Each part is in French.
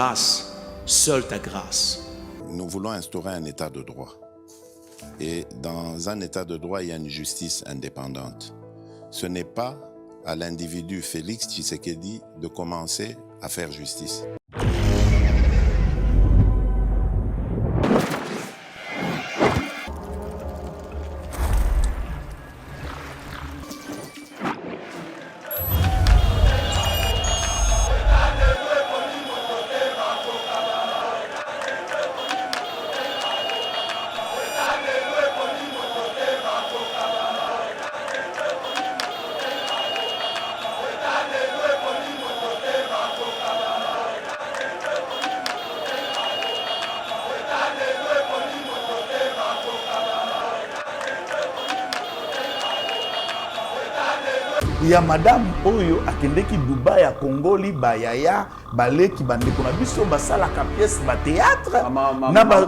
grâce, seule ta grâce. Nous voulons instaurer un état de droit. Et dans un état de droit, il y a une justice indépendante. Ce n'est pas à l'individu Félix Tshisekedi de commencer à faire justice. Il y a madame Oyo akendeki Dubaï à Congoli bayaya baleki bandeko na biso basala ka pièce ba théâtre na ba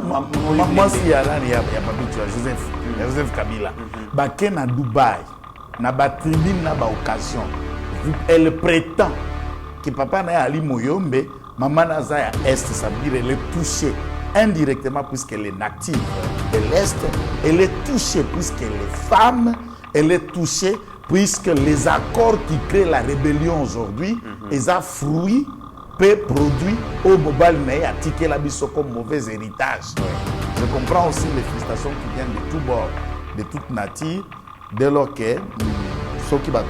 mwasi ya nani ya babitu ya Joseph Kabila bake na Dubaï na ba tribune na ba occasion elle prétend que papa na Ali Moyombe maman naza ya Est ça veut dire elle est touchée indirectement puisqu'elle est native de l'Est, elle est touchée puisqu'elle est femme, elle est touchée puisque les accords qui créent la rébellion aujourd'hui, ils ont fruit, peu produit au mobile, mais à ticket la biso comme mauvais héritage. Je comprends aussi les frustrations qui viennent de tous bords, de toute nature, dès lors que ceux qui battent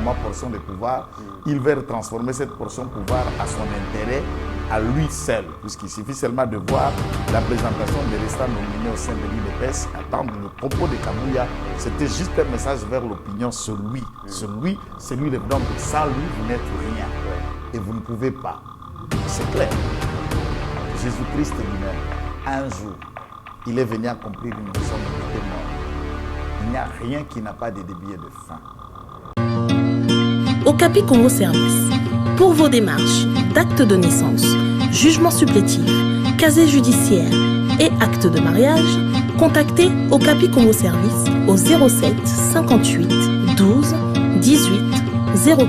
ma portion de pouvoir, ils veulent transformer cette portion de pouvoir à son intérêt, à lui seul, puisqu'il suffit seulement de voir la présentation des restants nominés au sein de l'UDPS, attendre le propos de Kabouya, c'était juste un message vers l'opinion sur lui. Sur lui, c'est lui le donc sans lui, vous n'êtes rien. Et vous ne pouvez pas. C'est clair. Jésus-Christ lui-même, un jour, il est venu accomplir une mission de mort. Il n'y a rien qui n'a pas de début et de fin. Okapi Congo Service. Pour vos démarches d'actes de naissance, jugement supplétif, casier judiciaire et acte de mariage, contactez Okapi Congo Service au 07 58 12 18 04.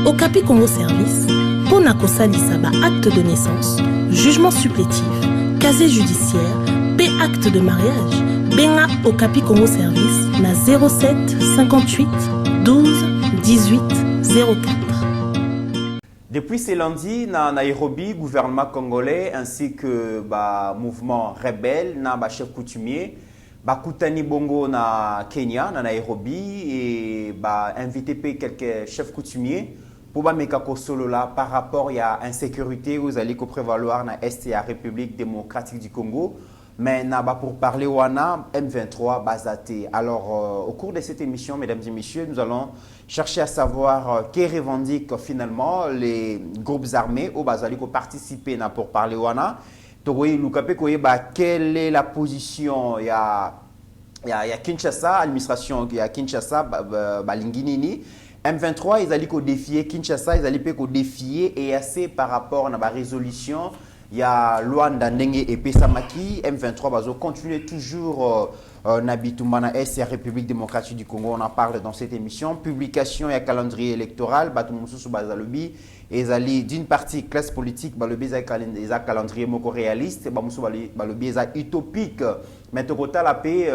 Okapi Congo Service, Ponako Salisaba acte de naissance, jugement supplétif, casier judiciaire, et acte de mariage, Benga Okapi Congo Service na 07 58 12 18 04. Depuis ce lundi, na Nairobi, gouvernement congolais ainsi que mouvement rebelle, na chef coutumier, Kutani Bongo na Kenya, na Nairobi, et invité quelques chefs coutumiers pour meka solo là par rapport à insécurité vous allez prévaloir na Est et la République démocratique du Congo. Mais pour parler wana M23 bazaté. Alors au cours de cette émission, mesdames et messieurs, nous allons chercher à savoir qui revendique finalement les groupes armés au bazali qui participer pour parler wana. Quelle est la position il y a Kinshasa, administration il y a Kinshasa balinginini. M23 ils allaient défier Kinshasa, ils allaient défier EAC par rapport à la résolution. Il y a Luanda Ndenge et Pesamaki, M23 bazo continue toujours Nabitumana S et République démocratique du Congo. On en parle dans cette émission. Publication et calendrier électoral, Batumususu Bazalobi, et Zali d'une partie classe politique, Balobi za calendrier moko réaliste, Bamusu Balobi za utopique. Mais au total la paix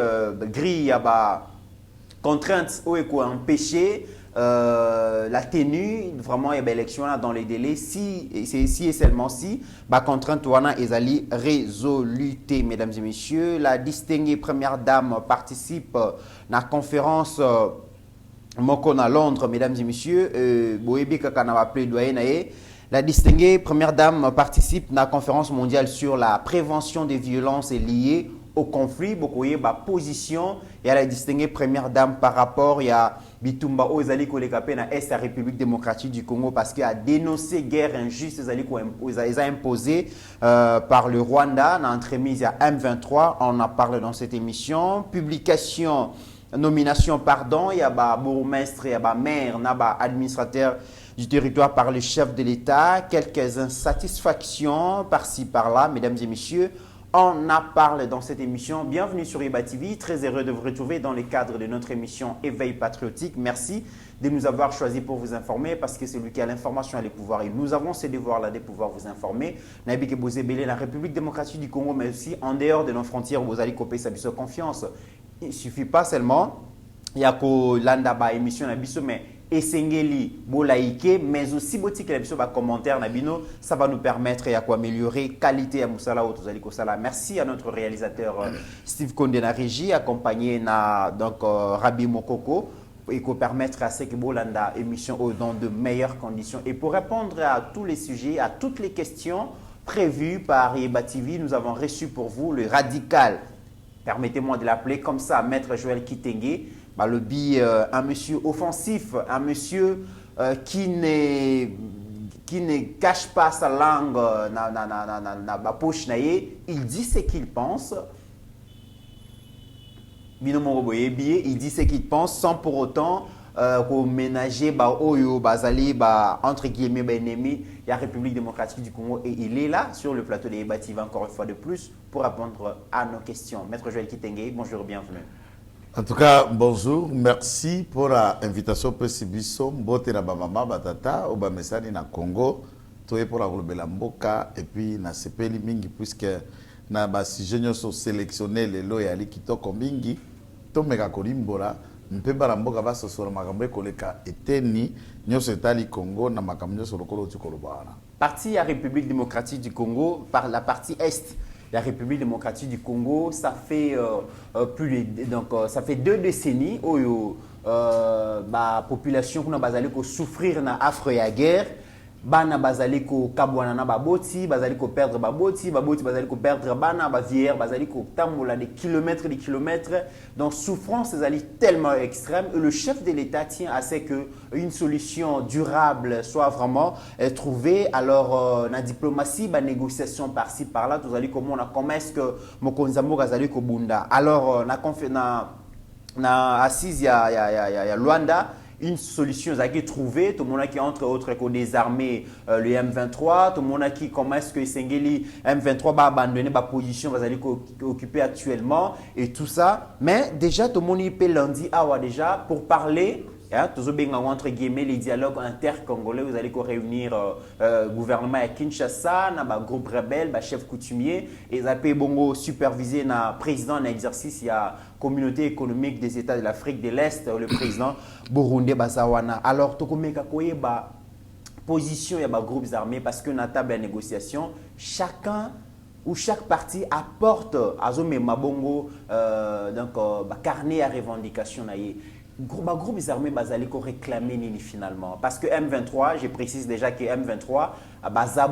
grille ya ba contraintes ou empêcher la tenue vraiment il y a élection dans les délais si et seulement si contrainte wana ezali résoluté. Mesdames et messieurs, la distinguée première dame participe à la conférence Mokona à Londres. Mesdames et messieurs, la distinguée première dame participe à la conférence mondiale sur la prévention des violences liées au conflit. Beaucoup de position et à la distinguée première dame par rapport à Bitumba Ozali Kolekapé na Est la République démocratique du Congo parce qu'il a dénoncé guerre injuste ils a imposé par le Rwanda na entremise à M23. On en parle dans cette émission. Publication, nomination, pardon, il y a bourgmestre, il y a maire, il y a administrateur du territoire par le chef de l'État. Quelques insatisfactions par-ci par-là, mesdames et messieurs. On en parle dans cette émission. Bienvenue sur Eba TV. Très heureux de vous retrouver dans le cadre de notre émission Éveil patriotique. Merci de nous avoir choisi pour vous informer parce que c'est lui qui a l'information et les pouvoirs. Et nous avons ce devoir-là de pouvoir vous informer. Nabi que vous ébélez la République démocratique du Congo, mais aussi en dehors de nos frontières, vous allez couper sa confiance. Il ne suffit pas seulement, il y a que l'andaba émission nabiso, mais Esengeli, Bolaïke, mais aussi Botik et la commentaire Nabino, ça va nous permettre d'améliorer la qualité à Moussala ou Sala. Merci à notre réalisateur Steve Konde na régie, accompagné donc Rabi Mokoko, et qu'on permettre à ce que Bolanda émission dans de meilleures conditions. Et pour répondre à tous les sujets, à toutes les questions prévues par Yeba TV, nous avons reçu pour vous le radical. Permettez-moi de l'appeler comme ça, Maître Joël Kitenge. Un monsieur offensif, un monsieur qui ne cache pas sa langue dans la poche. Il dit ce qu'il pense. Il dit ce qu'il pense sans pour autant ménager entre guillemets ennemi la République démocratique du Congo. Et il est là sur le plateau de Yeba TV encore une fois de plus pour répondre à nos questions. Maître Joël Kitenge, bonjour, bienvenue. En tout cas, bonjour, merci pour l'invitation pour Sibiso, Mbote na Bamama, Batata, Obamesani na Congo, Toye pour la Globela Mboka, et puis na Sepeli Mingi, puisque na basi sont sélectionnés les lois et ali kitoko Mingi, Tomeka Kolimbola, Mpeba la Mboka va se sur Makambe Koleka, et Teni, Nyos Etali Congo, na Makambe sur le Kolo Tukolobana. Parti à République démocratique du Congo, par la partie Est. La République démocratique du Congo, ça fait ça fait 2 décennies où la population qui souffrir na affre ya guerre, bana bazali ko kabwana na baboti, bazali ko perdre baboti bazali ko perdre bana bavière, bazali ko tambola des kilomètres. Donc souffrance est tellement extrême et le chef de l'État tient à ce que une solution durable soit vraiment trouvée. Alors la diplomatie, la négociation par-ci par-là, tout allez comment comment est-ce que mokonzamo bazali ko bunda. Alors na assise ya Luanda. Une solution a été trouvée, tout le monde qui entre autres que désarmer le M23, tout le monde qui commence que Sengeli M23 va abandonner ma position, va aller occuper actuellement et tout ça. Mais déjà tout le monde peut lundi déjà pour parler. Toujours bien entre guillemets les dialogues inter-congolais, vous allez réunir gouvernement à Kinshasa, na groupe rebelle, chef coutumier, et ça peut bongo superviser na président en exercice il y a communauté économique des États de l'Afrique de l'Est, le président Burundi Bazawana. Alors tout comme position il y a groupes armés parce que na table de négociation chacun où chaque parti apporte à zone mabongo carnet à revendication groupe armés basali ko réclamer nini finalement parce que M23 je précise déjà que M23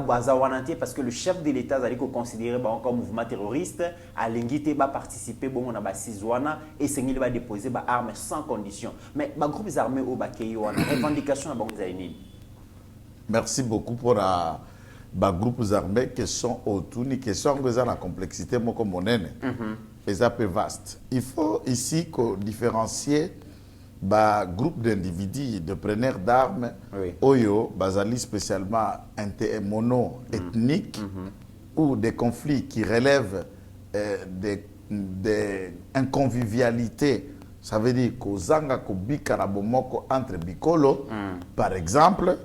bazawananté parce que le chef de l'État zali ko considéré comme mouvement terroriste a l'ingité ba participer bon on a basizwana et sengeli ba déposer ba armes sans condition mais groupes armés au bakeyi wana revendication na bango nini. Merci beaucoup pour groupes armés qui sont autour ni question que ça la complexité moko monene et ça peu vaste. Il faut ici qu'on différencier groupe d'individus, de preneurs d'armes, Oyo, Bazali spécialement mono-ethniques, ou des conflits qui relèvent des inconvivialités. Ça veut dire qu'aux Zanga, Karabomoko entre Bikolo, par exemple,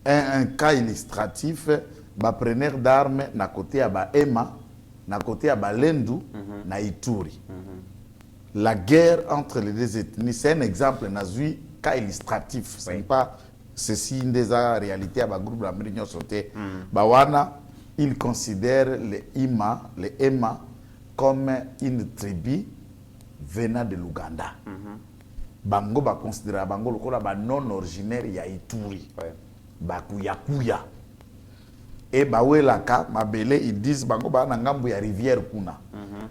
un cas illustratif, preneur d'armes, na côté à Ema, na côté à Lendu, na Ituri. La guerre entre les deux ethnies, c'est un exemple, un cas illustratif. Ce n'est pas ceci une des réalités à groupe de l'Amérique sauté. Bawana, ils considèrent les Ema comme une tribu venant de l'Ouganda. Bango ba considérer bango lokola ba non originaire ya Ituri. Bakuya. Et Bawelaka, Mabele, ils disent bango ba na ngambu ya rivière kuna.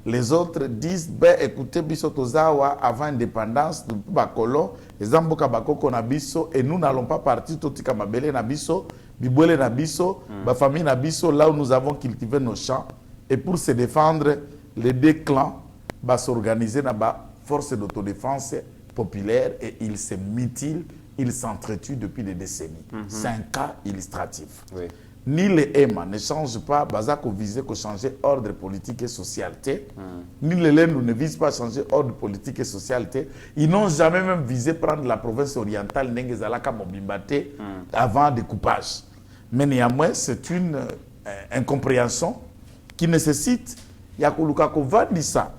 Les autres disent écoutez biso tozawa avant l'indépendance de Bakolo, les amboka bakoko na biso et nous n'allons pas partir totika Mabele na biso, Bibwele na biso, ba famille na biso là où nous avons cultivé nos champs et pour se défendre les deux clans va s'organiser dans la force d'autodéfense populaire et ils se mutilent, ils s'entretuent depuis des décennies. C'est un cas illustratif. ni les EMA ne changent pas, Bazako visait que changer ordre politique et socialité, ni les Lendu ne visent pas à changer ordre politique et socialité. Ils n'ont jamais même visé prendre la province orientale Nengezalaka Mobimbate avant découpage. Mais néanmoins, c'est une incompréhension qui nécessite Yakuluka Kovadisa.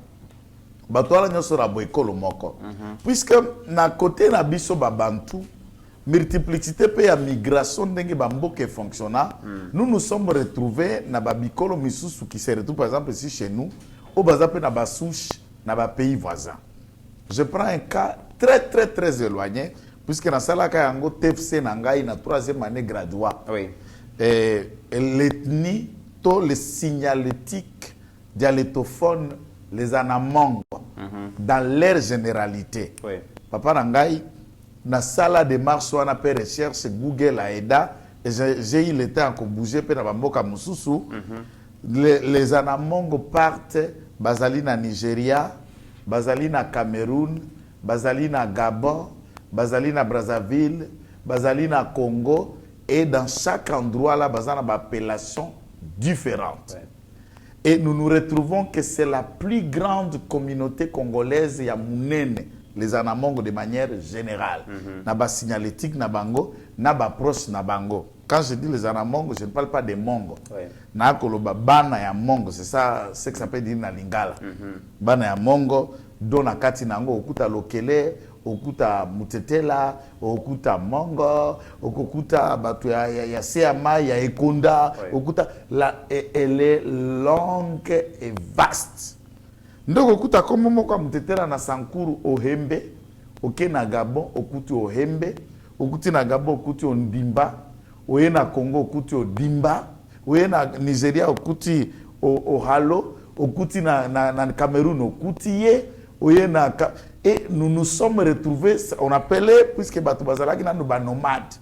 Batouala Nyosora Boekolo Moko. Puisque, na côté na biso Babantu, multiplicité pe ya migration ndenge bamboke fonctionna, nous nous sommes retrouvés na babikolo misusu qui se retrouvent par exemple ici chez nous, au bazape na basouche na ba pays voisins. Je prends un cas très éloigné puisque na salaka yango TFC na ngai na 3e année graduat. Oui. L'ethnie to le signalétique dialectophone les Anamongo dans leur généralité. Oui. Papa Nangai na sala de marche wana pe recherche Google aida et j'ai eu le temps de bouger pe na bamboka mususu. Les Anamongo partent bazali na Nigeria, bazali na Cameroun, bazali na Gabon, bazali na Brazzaville, bazali na Congo et dans chaque endroit là bazana ba appellation différente. Ouais. Et nous nous retrouvons que c'est la plus grande communauté congolaise ya munene. Les Anamongo de manière générale. Naba signalétique, nabango, naba proche, nabango. Quand je dis les Anamongo, je ne parle pas des Mongo. Na koloba bana ya Mongo, c'est ça, c'est que ça peut dire na lingala. Bana ya Mongo, dona kati nango, okuta lokele, okuta mutetela, okuta Mongo, okuta batu ya seama, ya ekonda, okuta, elle est longue et vaste. Ndoko kuta komo moko mutetela na Sankuru Ohembe, oke na Gabon okuti Ohembe, okuti na Gabon okuti Ondimba, oye na Congo okuti Odimba, oye na Nigeria okuti Ohalo, okuti na Cameroun okuti ye, oye na et nous nous sommes retrouvés, on appelait puisque batu bazalaki na ba nomade.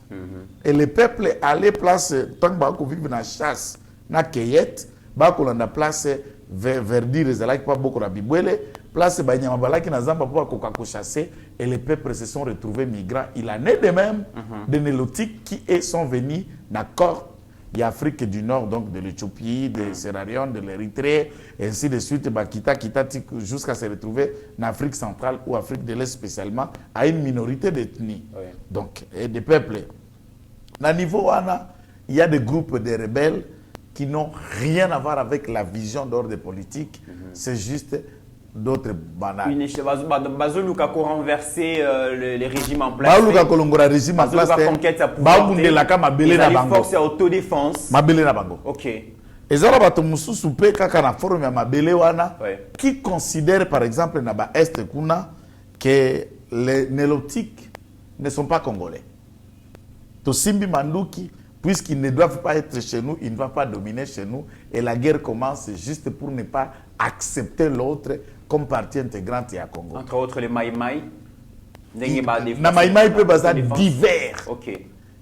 Et le peuple allait place tant ba ko vivre na chasse, na cueillette, ba ko landa place verdire ezalaki pas beaucoup na bibwele place banyama balaki na zamba pour ko chasser et les peuples se sont retrouvés migrants. Il en est de même des Nélotiques qui sont venus d'accord il Afrique du Nord, donc de l'Éthiopie, de Sierra Leone, de l'Érythrée, et ainsi de suite, kita jusqu'à se retrouver en Afrique centrale ou Afrique de l'Est spécialement, à une minorité d'ethnies, donc, et des peuples. À niveau wana, il y a des groupes de rebelles qui n'ont rien à voir avec la vision d'ordre politique, c'est juste d'autres banales. Bazoluka ko renverser les régimes en place. Bazoluka kolongora régime en place. Bazoluka mabele na bango. Force autodéfense. Mabele na bango. OK. Ezala bato mususu pe kaka na forum ya mabele wana qui considère par exemple na ba est kuna que les Nélotiques ne sont pas congolais. To Simbi Manduki, puisqu'ils ne doivent pas être chez nous, ils ne vont pas dominer chez nous et la guerre commence juste pour ne pas accepter l'autre comme partie intégrante à Congo. Entre autres les Maïmaï. Na Maïmaï peut baza divers. OK.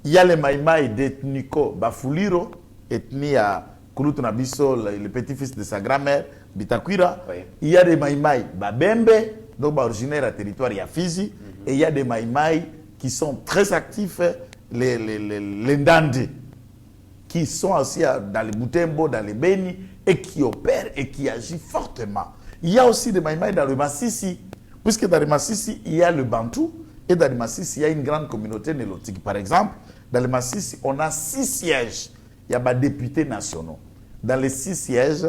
Il y a les Maïmaï d'Ethniko Bafuliro, ethnie à Kulutu Nabiso, le petit-fils de sa grand-mère, Bitakwira. Il y a des Maïmaï Babembe, donc originaires à territoire Yafizi. Et il y a des Maïmaï qui sont très actifs, les Ndandi, qui sont aussi dans les Boutembo, dans les Beni, et qui opèrent et qui agissent fortement. Il y a aussi des Maïmaï dans le Massissi, puisque dans le Massissi, il y a le Bantou, et dans le Massissi, il y a une grande communauté nélotique. Par exemple, dans le Massissi, on a 6 sièges. Il y a des députés nationaux. Dans les 6 sièges,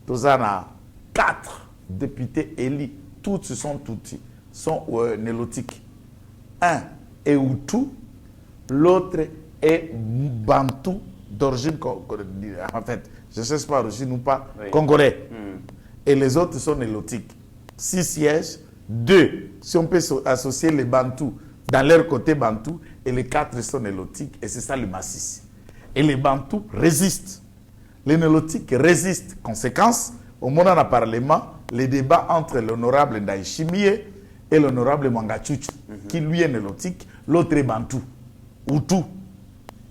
nous avons 4 députés élus. Tous sont nélotiques. Un est Hutu, l'autre est Bantou, d'origine, en fait, je ne sais pas d'origine ou pas, congolais. Et les autres sont nélotiques. 6 sièges, 2, si on peut associer les Bantous dans leur côté Bantou, et les 4 sont nélotiques, et c'est ça le Massissi. Et les Bantous résistent. Les nélotiques résistent. Conséquence, au moment du Parlement, les débats entre l'honorable Ndaïchimie et l'honorable Mwangachuchu, qui lui est nélotique, l'autre est Bantou, Hutu.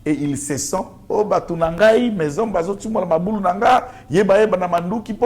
Et ils se sont, oh Batunangai, maison, Bazotumala Maboulou Nanga, Yeba Namanduki,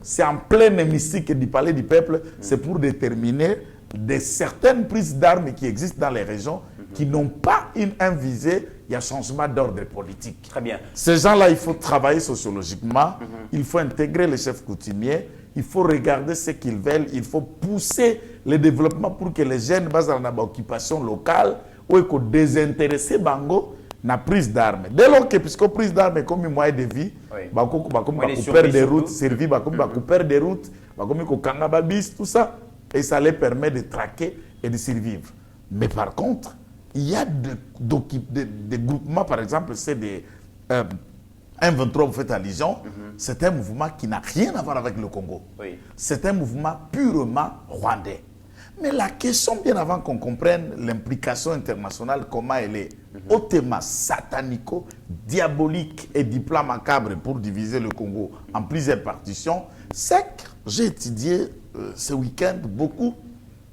c'est en plein hémicycle du palais du peuple, c'est pour déterminer de certaines prises d'armes qui existent dans les régions qui n'ont pas un visée, il y a changement d'ordre politique. Très bien. Ces gens-là, il faut travailler sociologiquement, il faut intégrer les chefs coutumiers, il faut regarder ce qu'ils veulent, il faut pousser le développement pour que les jeunes basent dans l'occupation locale ou qu'on désintéresser Bango na prise d'armes. Dès lors que, puisque prise d'armes est comme un moyen de vie, couper des routes, servir, couper des routes, tout ça, et ça les permet de traquer et de survivre. Mais par contre, il y a des groupements, par exemple, c'est des M23, vous faites allusion, c'est un mouvement qui n'a rien à voir avec le Congo. Oui. C'est un mouvement purement rwandais. Mais la question, bien avant qu'on comprenne l'implication internationale, comment elle est hautement satanico, diabolique et du plan macabre pour diviser le Congo en plusieurs partitions, c'est que j'ai étudié ce week-end beaucoup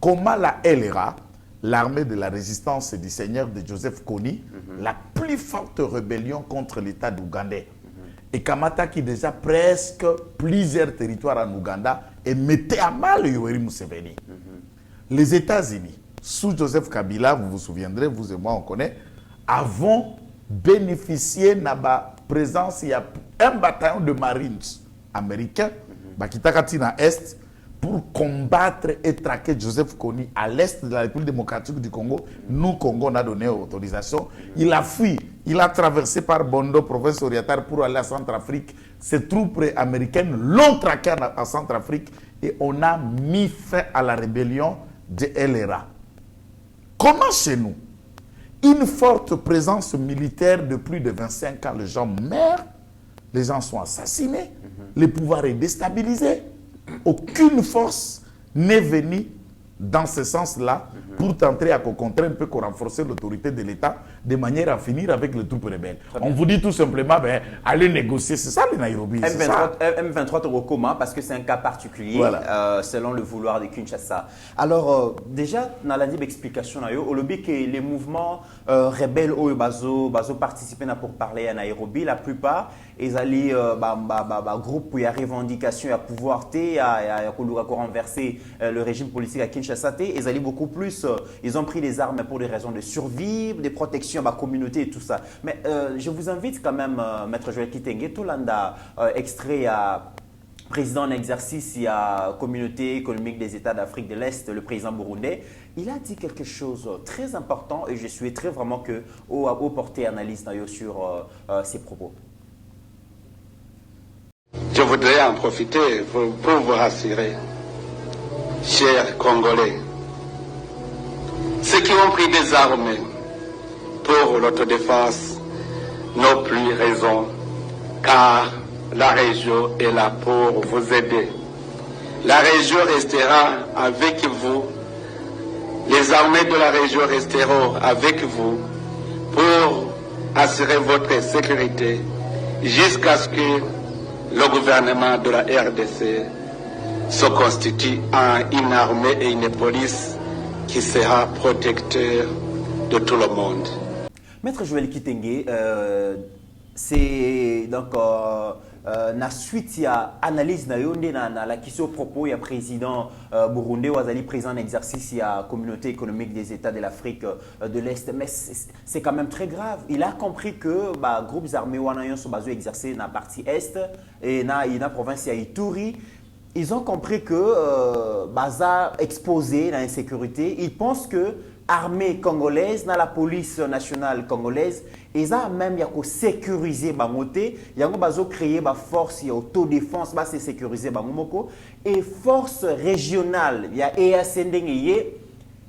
comment la LRA, l'armée de la résistance du Seigneur de Joseph Kony, la plus forte rébellion contre l'État d'Ougandais, et Kamata qui déjà presque plusieurs territoires en Ouganda et mettait à mal Yoweri Museveni. Les États-Unis, sous Joseph Kabila, vous vous souviendrez, vous et moi on connaît, avons bénéficié de la présence, il y a un bataillon de Marines américains, Bakitakati na Est, pour combattre et traquer Joseph Kony à l'Est de la République démocratique du Congo. Nous, Congo, on a donné autorisation. Il a fui, il a traversé par Bondo, province orientale, pour aller à Centrafrique. Ces troupes américaines l'ont traqué en Centrafrique et on a mis fin à la rébellion de LRA. Comment chez nous, une forte présence militaire de plus de 25 ans, les gens meurent, les gens sont assassinés, le pouvoir est déstabilisé. Aucune force n'est venue dans ce sens-là pour tenter à contraindre, peut renforcer l'autorité de l'État de manière à finir avec les troupes rebelles. On vous dit tout simplement, allez négocier, c'est ça les Nairobi. M23 te recommande parce que c'est un cas particulier, voilà. Selon le vouloir de Kinshasa. Alors, déjà, dans la explication, au lobby que les mouvements rebelles au bazo participer pour parler à Nairobi, la plupart, ils allaient groupe pour y revendication à pouvoir à renverser le régime politique à Kinshasa, ils allaient beaucoup plus, ils ont pris les armes pour des raisons de survie, des protections à la communauté et tout ça. Mais je vous invite quand même, Maître Joël Kitenge, tout l'anda extrait à président en exercice, il y a Communauté économique des États d'Afrique de l'Est, le président burundais. Il a dit quelque chose de très important et je souhaiterais vraiment que vous portez analyse sur ses propos. Je voudrais en profiter pour vous rassurer, chers Congolais, ceux qui ont pris des armes pour l'autodéfense n'ont plus raison, car la région est là pour vous aider. La région restera avec vous, les armées de la région resteront avec vous pour assurer votre sécurité jusqu'à ce que le gouvernement de la RDC se constitue en une armée et une police qui sera protecteur de tout le monde. Maître Joël Kitenge, c'est donc na suite ya analyse na yonde na la question propos ya président burundais wazali président en exercice ya communauté économique des États de l'Afrique de l'Est, mais c'est quand même très grave. Il a compris que groupes armés wana sont basés exercer na partie est et na province ya Ituri. Ils ont compris que baza exposé dans l'insécurité. Ils pensent que l'armée congolaise, dans la police nationale congolaise, ils ont même sécurisé bangoté, ils ont créé une force autodéfense, c'est sécurisé bangomoko et force régionale, il y a EACNDNG,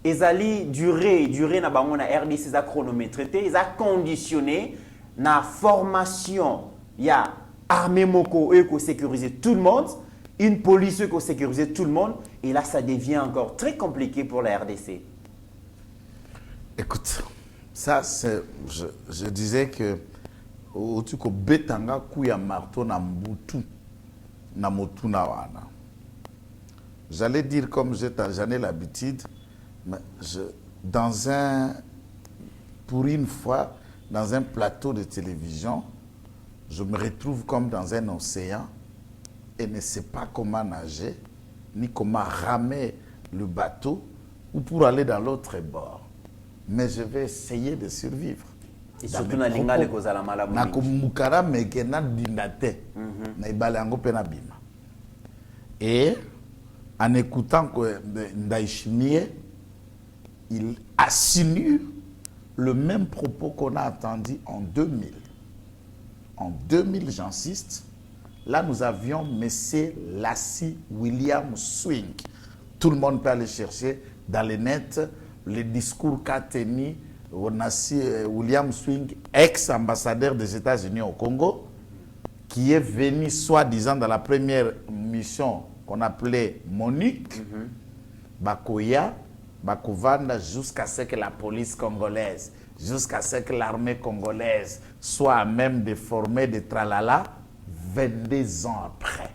ils ont duré na bango na RDC, ils ont chronométré, ils ont conditionné na formation, il y a armée moko eux qui sécuriser tout le monde. Une police qui sécurise tout le monde, et là, ça devient encore très compliqué pour la RDC. Écoute, ça, c'est, je disais que au tuko betanga kuya marto na mbutu na motu na wana. J'allais dire comme j'en ai l'habitude, mais pour une fois, dans un plateau de télévision, je me retrouve comme dans un océan et ne sait pas comment nager, ni comment ramer le bateau ou pour aller dans l'autre bord. mais je vais essayer de survivre. Et surtout na lingale kozala malamu. Na komukara meke na dindate. Na ibale yango pe na bima. Et en écoutant Ndayishimiye, il assinue le même propos qu'on a entendu en 2000. En 2000, j'insiste, là nous avions M. Lassie William Swing. Tout le monde peut aller chercher dans les nets le discours qu'a tenu William Swing, ex-ambassadeur des États-Unis au Congo, qui est venu soi-disant dans la première mission qu'on appelait Monique, Bakoya, Bakovanda, jusqu'à ce que la police congolaise, jusqu'à ce que l'armée congolaise soit à même de former des tralala 22 ans après.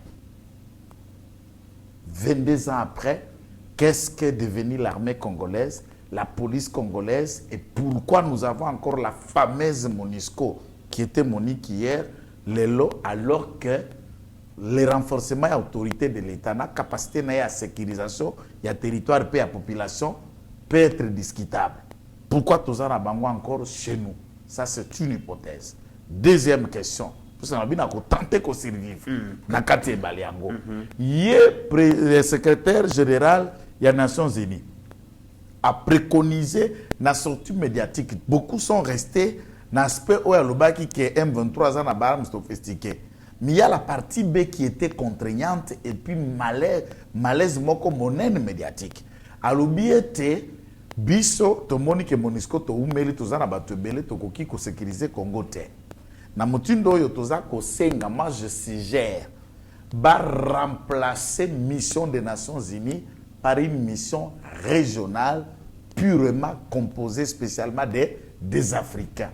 22 ans après, qu'est-ce qu'est devenue l'armée congolaise, la police congolaise, et pourquoi nous avons encore la fameuse MONUSCO qui était Monique hier, alors que le renforcement et l'autorité de l'État, la capacité de sécurisation, il y a territoire et la population, peut être discutable. Pourquoi tout ça n'a encore chez nous? Ça, c'est une hypothèse. Deuxième question. Parce qu'on a tenté de survivre. Le secrétaire général des Nations Unies a préconisé la sortie médiatique. Beaucoup sont restés dans l'aspect où il y a M23 ans à sophistiqué. Mais il y a la partie B qui était contraignante et puis malaise monnaie médiatique. À l'objet, biso tomoni ke MONUSCO to umeli tozana batebele to koki ko sécuriser Congo te. Na mutindo yo toza ko senga, moi je suggère ba remplacer mission des Nations Unies par une mission régionale purement composée spécialement des Africains.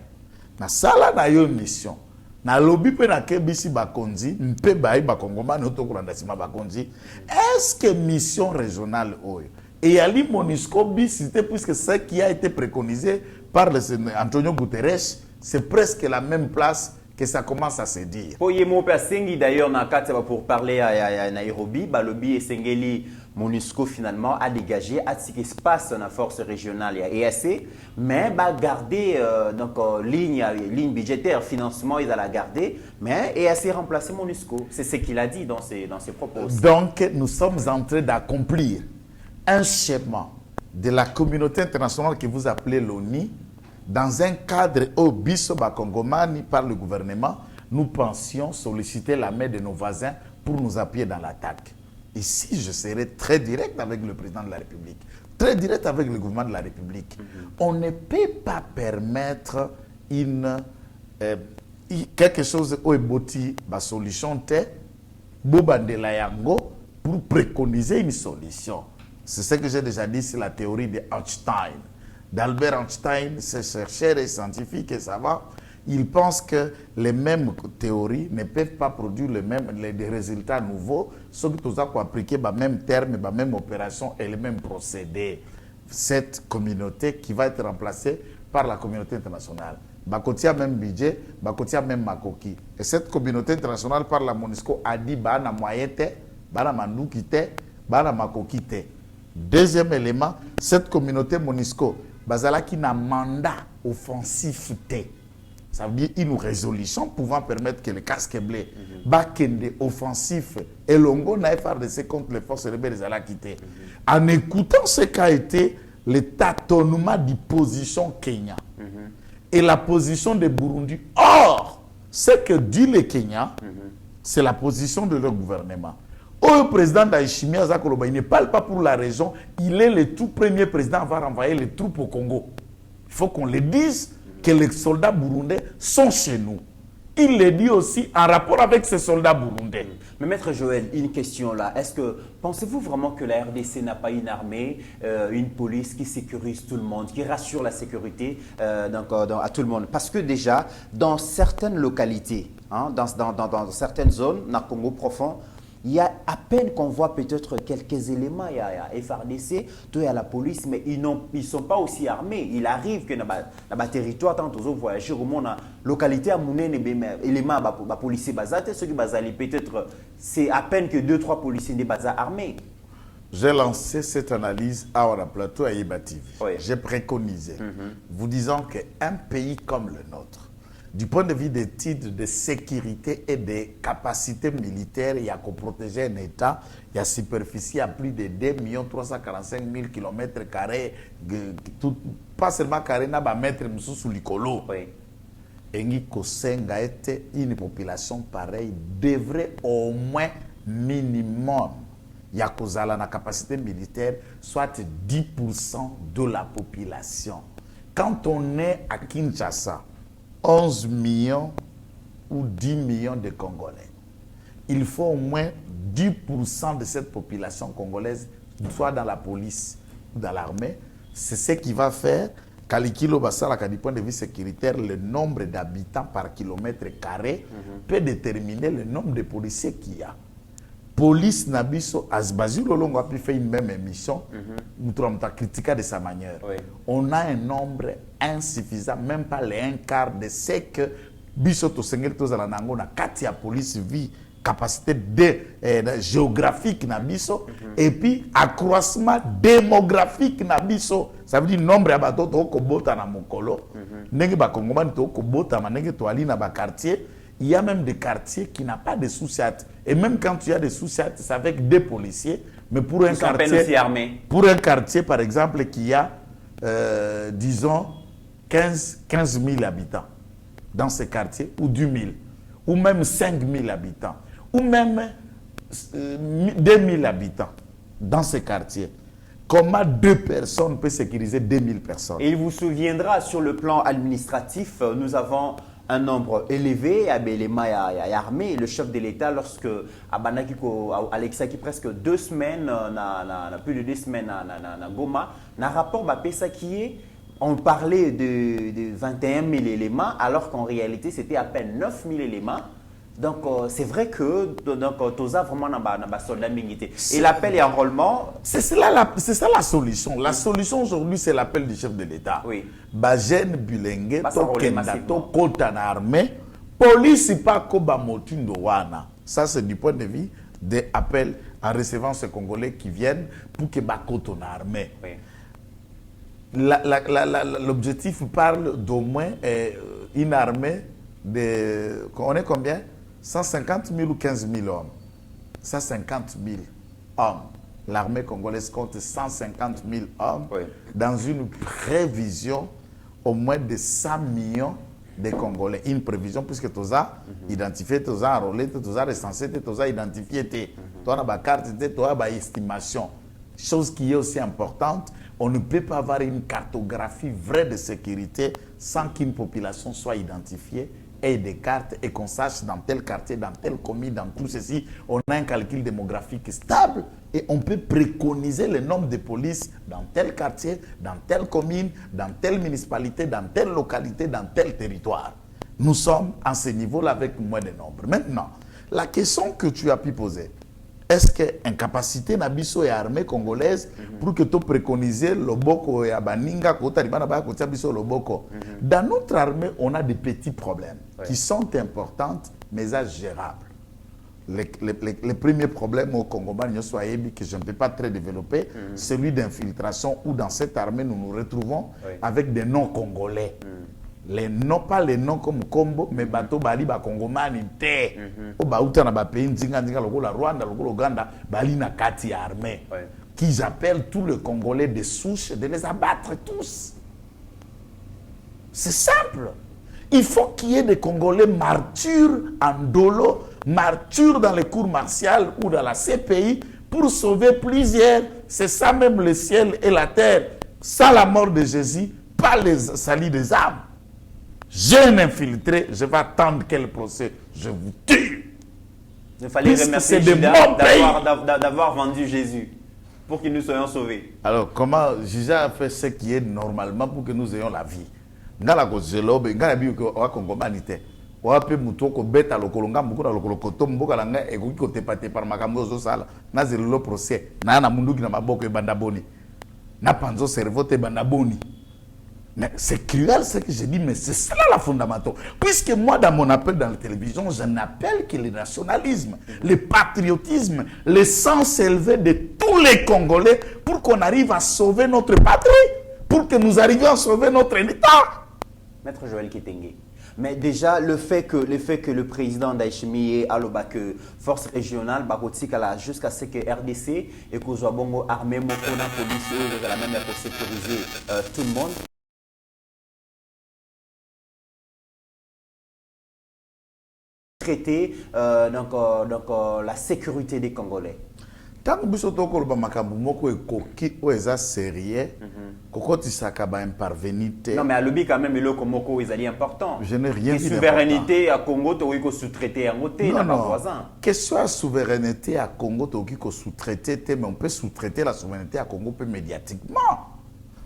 Na sala na yo mission na lobby pe na kebisi bakonzi mpe bai bakongoma no to kuranda sima bakonzi. Est-ce que mission régionale oyo et Ali MONUSCO bisité, puisque ce qui a été préconisé par Antonio Guterres, c'est presque la même place que ça commence à se dire. D'ailleurs, pour parler à Nairobi, le lobby et Sengeli MONUSCO finalement a dégagé à ce qui se passe dans la force régionale et EAC, mais garder ligne budgétaire, financement, il a la garder, mais EAC remplacer MONUSCO. C'est ce qu'il a dit dans ses propos. Donc, nous sommes en train d'accomplir un schéma de la communauté internationale que vous appelez l'ONU, dans un cadre au biso bakongomani par le gouvernement, nous pensions solliciter la main de nos voisins pour nous appuyer dans l'attaque. Ici, je serai très direct avec le président de la République, très direct avec le gouvernement de la République. On ne peut pas permettre quelque chose au eboti ba solution te bobandela yango pour préconiser une solution. C'est ce que j'ai déjà dit sur la théorie d'Einstein. D'Albert Einstein, c'est chercheur et scientifique et savant. Il pense que les mêmes théories ne peuvent pas produire des résultats nouveaux, sauf que tout appliquer les mêmes termes, les mêmes opérations et les mêmes procédés. Cette communauté qui va être remplacée par la communauté internationale. Bakotia même budget, Bakotia même makoki. Et cette communauté internationale par la MONUSCO a dit bana moyete, bana mandukite, bana makokite. Deuxième élément, cette communauté MONUSCO, bazala qui n'a mandat offensif té. Ça veut dire une résolution pouvant permettre que les casques bleus, bakende offensif et longo na FARDC contre les forces rebelles des Alakité. En écoutant ce qu'a été le tâtonnement de position Kenya et la position de Burundi. Or, ce que dit le Kenya, c'est la position de leur gouvernement. Le président Ndayishimiye Azakoloba, il ne parle pas pour la région, il est le tout premier président à avoir envoyé les troupes au Congo. Il faut qu'on le dise que les soldats burundais sont chez nous. Il le dit aussi en rapport avec ces soldats burundais. Mais Maître Joël, une question là. Est-ce que pensez-vous vraiment que la RDC n'a pas une armée, une police qui sécurise tout le monde, qui rassure la sécurité à tout le monde? Parce que déjà, dans certaines localités, dans certaines zones, dans le Congo profond, il y a à peine qu'on voit peut-être quelques éléments, il y a FARDC, il y a la police, mais ils ne sont pas aussi armés. Il arrive que dans le territoire, tant que voyager au monde, localité à Mounen, éléments de policiers basés, ceux qui basés peut-être, c'est à peine que 2-3 policiers des basés armés. J'ai lancé cette analyse à Ora Plateau à Iba TV. Oui. J'ai préconisé, vous disant qu'un pays comme le nôtre, du point de vue des titres de sécurité et des capacités militaires, il y a qu'à protéger un État, il y a superficie à plus de 2 345 000 km², pas seulement carré, il y a mètre sous l'icolo. Oui. Et Kosenga était une population pareille, devrait au moins minimum, il y a la capacité militaire, soit 10% de la population. Quand on est à Kinshasa, 11 millions ou 10 millions de Congolais, il faut au moins 10% de cette population congolaise, soit dans la police ou dans l'armée. C'est ce qui va faire, Kalikilo Basala, du point de vue sécuritaire, le nombre d'habitants par kilomètre carré peut déterminer le nombre de policiers qu'il y a. Police Nabiso, Asbazi Lolongo a pu faire une même émission, nous avons critiqué de sa manière. Oui. On a un nombre insuffisant, même pas les un quart de ce que Bisoto Sengel Tozala Nango na Katia police vie capacité géographique Nabiso et puis accroissement démographique Nabiso. Ça veut dire nombre de bateaux qui bota na mokolo, nenge ba Kongomani to ko bota manenge to ali na ba quartier. Il y a même des quartiers qui n'ont pas de sous-siat. Et même quand il y a des sous-siat, c'est avec des policiers. Mais pour un quartier, aussi armés. Pour un quartier, par exemple, qui a, disons, 15 000 habitants dans ce quartier, ou 10 000, ou même 5 000 habitants, ou même 2 000 habitants dans ce quartier. Comment 2 personnes peuvent sécuriser 2 000 personnes? Et il vous souviendra, sur le plan administratif, nous avons un nombre élevé à Belema et armé. Le chef de l'État, lorsque Alexa, qui presque 2 semaines, plus de 2 semaines na Goma, na rapport Bapesa qui est, on parlait de 21 000 éléments, alors qu'en réalité, c'était à peine 9 000 éléments. Donc, c'est vrai que Toza vraiment n'a soldat militaire. Et l'appel et enrôlement. C'est ça la solution. La solution aujourd'hui, c'est l'appel du chef de l'État. Oui. Bajen Bulenge, to kota na armée, police pas ko ba motundo wana. Ça, c'est du point de vue des appels en recevant ces Congolais qui viennent pour que ba koto na armée. Oui. L'objectif parle d'au moins une armée de. On est combien? 150 000 ou 15 000 hommes. 150 000 hommes. L'armée congolaise compte 150 000 hommes, oui, dans une prévision au moins de 100 millions de Congolais. Une prévision puisque tu as identifié, tu as enrôlé, tu as recensé, tu as identifié, tu as une carte, tu as une estimation. Chose qui est aussi importante, on ne peut pas avoir une cartographie vraie de sécurité sans qu'une population soit identifiée et des cartes et qu'on sache dans tel quartier, dans telle commune, dans tout ceci, on a un calcul démographique stable et on peut préconiser le nombre de polices dans tel quartier, dans telle commune, dans telle municipalité, dans telle localité, dans tel territoire. Nous sommes à ce niveau-là avec moins de nombre. Maintenant, la question que tu as pu poser, est-ce qu'une capacité nabiso et armée congolaise pour que tu préconises le boko et abaninga le boko? Dans notre armée, on a des petits problèmes qui sont importants, mais ingérables. Les premiers problèmes au Congo, que je ne peux pas très développer, celui d'infiltration où dans cette armée, nous nous retrouvons avec des non-congolais. Les noms, pas les noms comme Combo, mais bateau bali ba Congomani te. O ba uta na ba pays nzinga loko la Rwanda, loko Uganda, bali na kati armée. Qu'ils appellent tous les Congolais de souche, de les abattre tous. C'est simple. Il faut qu'il y ait des Congolais martyrs en dolo, martyrs dans les cours martiales ou dans la CPI pour sauver plusieurs. C'est ça même le ciel et la terre. Sans la mort de Jésus, pas les salis des âmes. J'ai un infiltré, je vais attendre quel procès, je vous tue. Il fallait remercier Judas d'avoir vendu Jésus pour que nous soyons sauvés. Alors, comment Judas a fait ce qui est normalement pour que nous ayons la vie? Ngala ko zelobe, ngala bi ko wa kongomanité. Wa pe muto ko beta lokolonga mbuko lokolo kotombo kala nga e ko tepate par makambo zo sala. Na zelo procès, na munduki na maboko e bandaboni. Na panzo cerveau te bandaboni. Mais c'est cruel ce que je dis, mais c'est cela la fondamentale. Puisque moi, dans mon appel dans la télévision, je n'appelle que le nationalisme, le patriotisme, le sens élevé de tous les Congolais pour qu'on arrive à sauver notre patrie, pour que nous arrivions à sauver notre État. Maître Joël Kitenge. Mais déjà, le fait que le président d'Aïchimi a le que force régionale, jusqu'à ce que RDC et que soit bongo armée, mokona police, la même pour sécuriser tout le monde. Traiter la sécurité des Congolais. Tant que vous avez makambu moko ekoki oeza sérieux, kokoti sakaba imparvenite. Non mais à l'obi quand même il est moko ils important. Je n'ai rien dit. Souveraineté à Congo to ko sous-traiter en côté na voisin. Question à souveraineté à Congo to ko sous-traiter, mais on peut sous-traiter la souveraineté à Congo peu médiatiquement.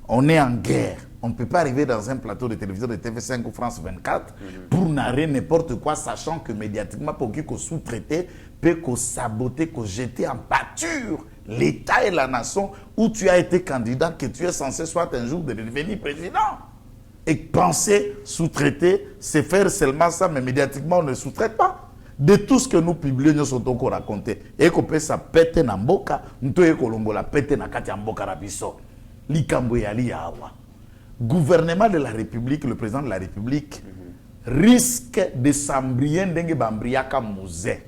On est en guerre. On ne peut pas arriver dans un plateau de télévision de TV5 ou France 24 pour narrer n'importe quoi, sachant que médiatiquement, pour qu'on sous-traiter, peut qu'on saboter, qu'on jeter en pâture l'État et la nation où tu as été candidat, que tu es censé soit un jour de devenir président. Et penser sous-traiter, c'est faire seulement ça, mais médiatiquement, on ne sous-traite pas. De tout ce que nous publions, nous sommes encore racontés. Et qu'on peut ça péter dans mboka, nous sommes la péter dans kati mboka rabiso. Likambo yali yawa. Gouvernement de la République, le président de la République, risque de s'embryer ndenge bambriaka musée.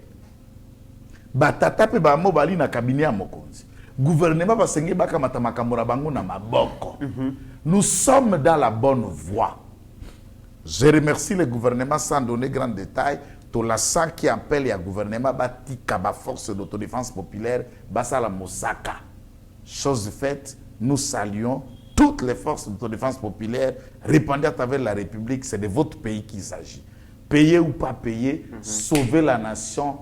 Batata pe ba mobali na cabinet à mokonzi. Gouvernement va sengi baka matamakamura bango na maboko. Nous sommes dans la bonne voie. Je remercie le gouvernement sans donner grand détail. Tout la sang qui appelle le gouvernement bati kaba force d'autodéfense populaire basa la Mosaka. Chose faite, nous saluons toutes les forces d'autodéfense populaire répandues à travers la République. C'est de votre pays qu'il s'agit. Payer ou pas payer, sauver la nation,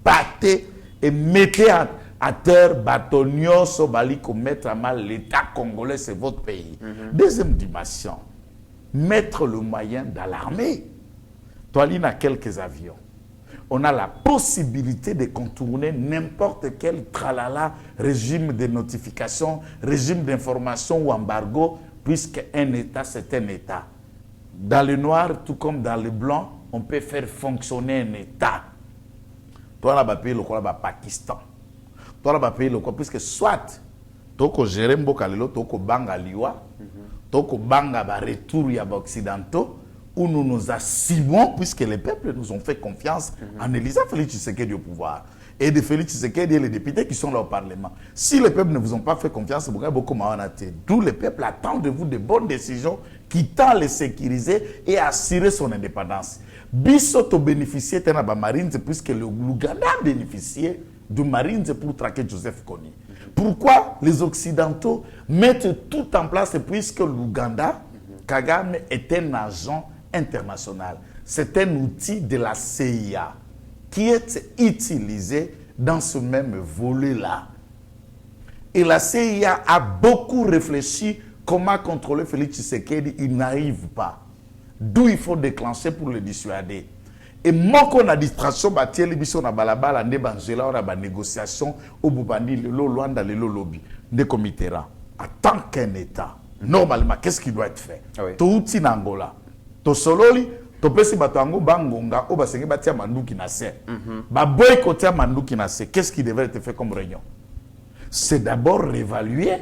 battez et mettez à terre bâtonnions, sobali, pour mettre à mal l'État congolais, c'est votre pays. Deuxième dimension, mettre le moyen dans l'armée. Toi, il y a quelques avions. On a la possibilité de contourner n'importe quel tralala, régime de notification, régime d'information ou embargo, puisque un État, c'est un État. Dans le noir, tout comme dans le blanc, on peut faire fonctionner un État. Toi, là, pays le Pakistan. Toi, là, pays le puisque soit, tu peux gérer mboka lelo, tu peux banga liwa, tu peux banga ba retour ya occidentaux, où nous nous assumons, puisque les peuples nous ont fait confiance en Élisa Félix Tshisekedi au pouvoir. Et de Félix Tshisekedi et les députés qui sont là au Parlement. Si les peuples ne vous ont pas fait confiance, d'où les peuples attendent de vous de bonnes décisions qui tendent à les sécuriser et à assurer son indépendance. Bissoto bénéficiait de la marine, puisque l'Ouganda a bénéficié de marine pour traquer Joseph Kony. Pourquoi les Occidentaux mettent tout en place, puisque l'Ouganda, Kagame est un agent international. C'est un outil de la CIA qui est utilisé dans ce même volet-là. Et la CIA a beaucoup réfléchi comment contrôler Félix Tshisekedi. Il n'arrive pas. D'où il faut déclencher pour le dissuader. Et moi, qu'on a distraction, bâtir les bisons à balabala, ne banjela, on a des négociations au Boubandi, le Luanda, le lobby, des comités. En tant qu'un État, normalement, qu'est-ce qui doit être fait? Tout outil n'angola. To sololi, to pesi batango bangonga, o basengi batia manduki na se. Ba boycotter manduki na se. Qu'est-ce qui devrait être fait comme réunion? C'est d'abord réévaluer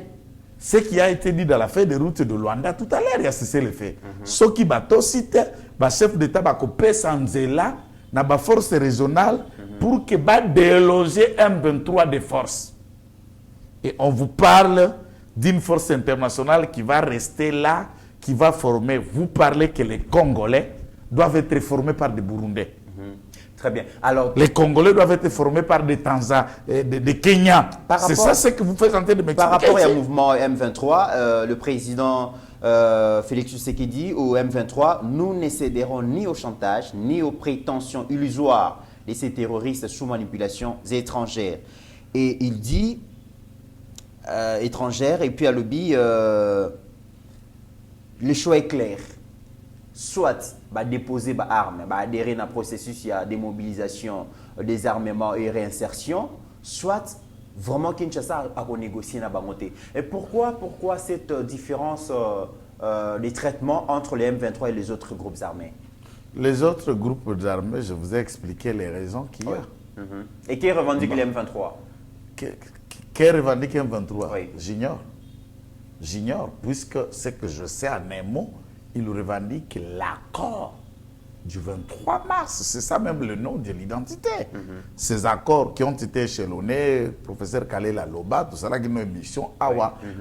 ce qui a été dit dans la feuille de route de Luanda tout à l'heure. Il y a cessé le fait. Ce qui bato cite, ba chef d'État ba kopé sanzela na ba force régionale pour que ba déloger M23 de force. Et on vous parle d'une force internationale qui va rester là, qui va former. Vous parlez que les Congolais doivent être formés par des Burundais. Très bien. Alors, les Congolais doivent être formés par des Tanzaniens, des Kenyans. C'est ça ce que vous faites en train de m'expliquer. Par rapport au mouvement M23, le président Félix Tshisekedi au M23, nous ne céderons ni au chantage, ni aux prétentions illusoires de ces terroristes sous manipulation étrangères. Et il dit étrangères, et puis à lobby, le choix est clair. Soit déposer des armes, adhérer à un processus de démobilisation, désarmement et réinsertion, soit vraiment Kinshasa a négocié na bangoté. Et pourquoi cette différence des traitements entre les M23 et les autres groupes armés? Les autres groupes armés, je vous ai expliqué les raisons qu'il y a. Et qui revendique les M23? Qui revendique M23? Oui. J'ignore, puisque ce que je sais en un mot, il revendique l'accord du 23 mars. C'est ça même le nom de l'identité. Ces accords qui ont été échelonnés, professeur Kalela Loba, tout ça, qui ont une émission,